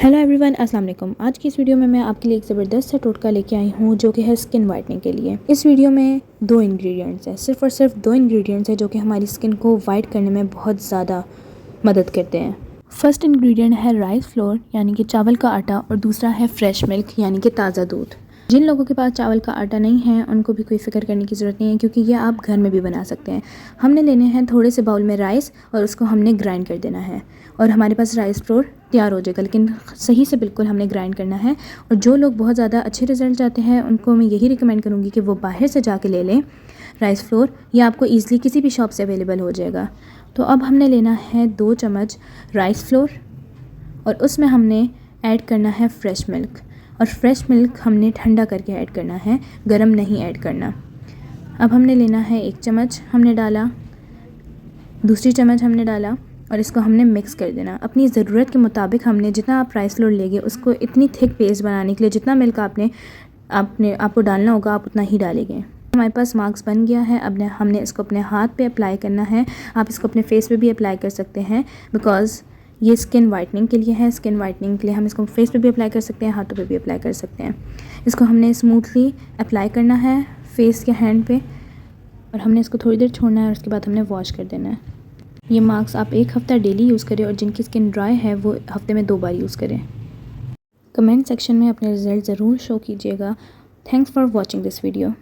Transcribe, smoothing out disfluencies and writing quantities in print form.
Hello everyone, अस्सलाम वालेकुम। आज की इस वीडियो में मैं आपके लिए एक ज़बरदस्त सा टोटका लेके आई हूँ जो कि है स्किन वाइटनिंग के लिए। इस वीडियो में दो इंग्रेडिएंट्स हैं, सिर्फ और सिर्फ दो इंग्रेडिएंट्स हैं जो कि हमारी स्किन को वाइट करने में बहुत ज़्यादा मदद करते हैं। फर्स्ट इंग्रेडिएंट है राइस फ्लोर यानी कि चावल का आटा, और दूसरा है फ्रेश मिल्क यानी कि ताज़ा दूध। जिन लोगों के पास चावल का आटा नहीं है उनको भी कोई फ़िक्र करने की ज़रूरत नहीं है, क्योंकि ये आप घर में भी बना सकते हैं। हमने लेने हैं थोड़े से बाउल में राइस और उसको हमने ग्राइंड कर देना है और हमारे पास राइस फ्लोर तैयार हो जाएगा, लेकिन सही से बिल्कुल हमने ग्राइंड करना है। और जो लोग बहुत ज़्यादा अच्छे रिज़ल्ट चाहते हैं उनको मैं यही रिकमेंड करूँगी कि वो बाहर से जाके ले लें राइस फ्लोर, या आपको ईज़िली किसी भी शॉप से अवेलेबल हो जाएगा। तो अब हमने लेना है 2 चम्मच राइस फ्लोर और उसमें हमने ऐड करना है फ्रेश मिल्क, और फ्रेश मिल्क हमने ठंडा करके ऐड करना है, गरम नहीं ऐड करना। अब हमने लेना है 1 चम्मच हमने डाला, दूसरी चम्मच हमने डाला और इसको हमने मिक्स कर देना। अपनी ज़रूरत के मुताबिक हमने जितना आप राइस फ्लोर लेंगे उसको इतनी थिक पेस्ट बनाने के लिए जितना मिल्क आपको डालना होगा आप उतना ही डालेंगे। हमारे पास मार्क्स बन गया है। अब हमने इसको अपने हाथ पे अप्लाई करना है। आप इसको अपने फेस पे भी अप्लाई कर सकते हैं, बिकॉज़ ये स्किन वाइटनिंग के लिए है। स्किन वाइटनिंग के लिए हम इसको फेस पे भी अप्लाई कर सकते हैं, हाथों पे भी अप्लाई कर सकते हैं। इसको हमने स्मूथली अप्लाई करना है फेस या हैंड पे, और हमने इसको थोड़ी देर छोड़ना है और उसके बाद हमने वॉश कर देना है। ये मास्क आप 1 हफ़्ता डेली यूज़ करें, और जिनकी स्किन ड्राई है वो हफ्ते में 2 बार यूज़ करें। कमेंट सेक्शन में अपने रिज़ल्ट ज़रूर शो कीजिएगा। Thanks for watching this video.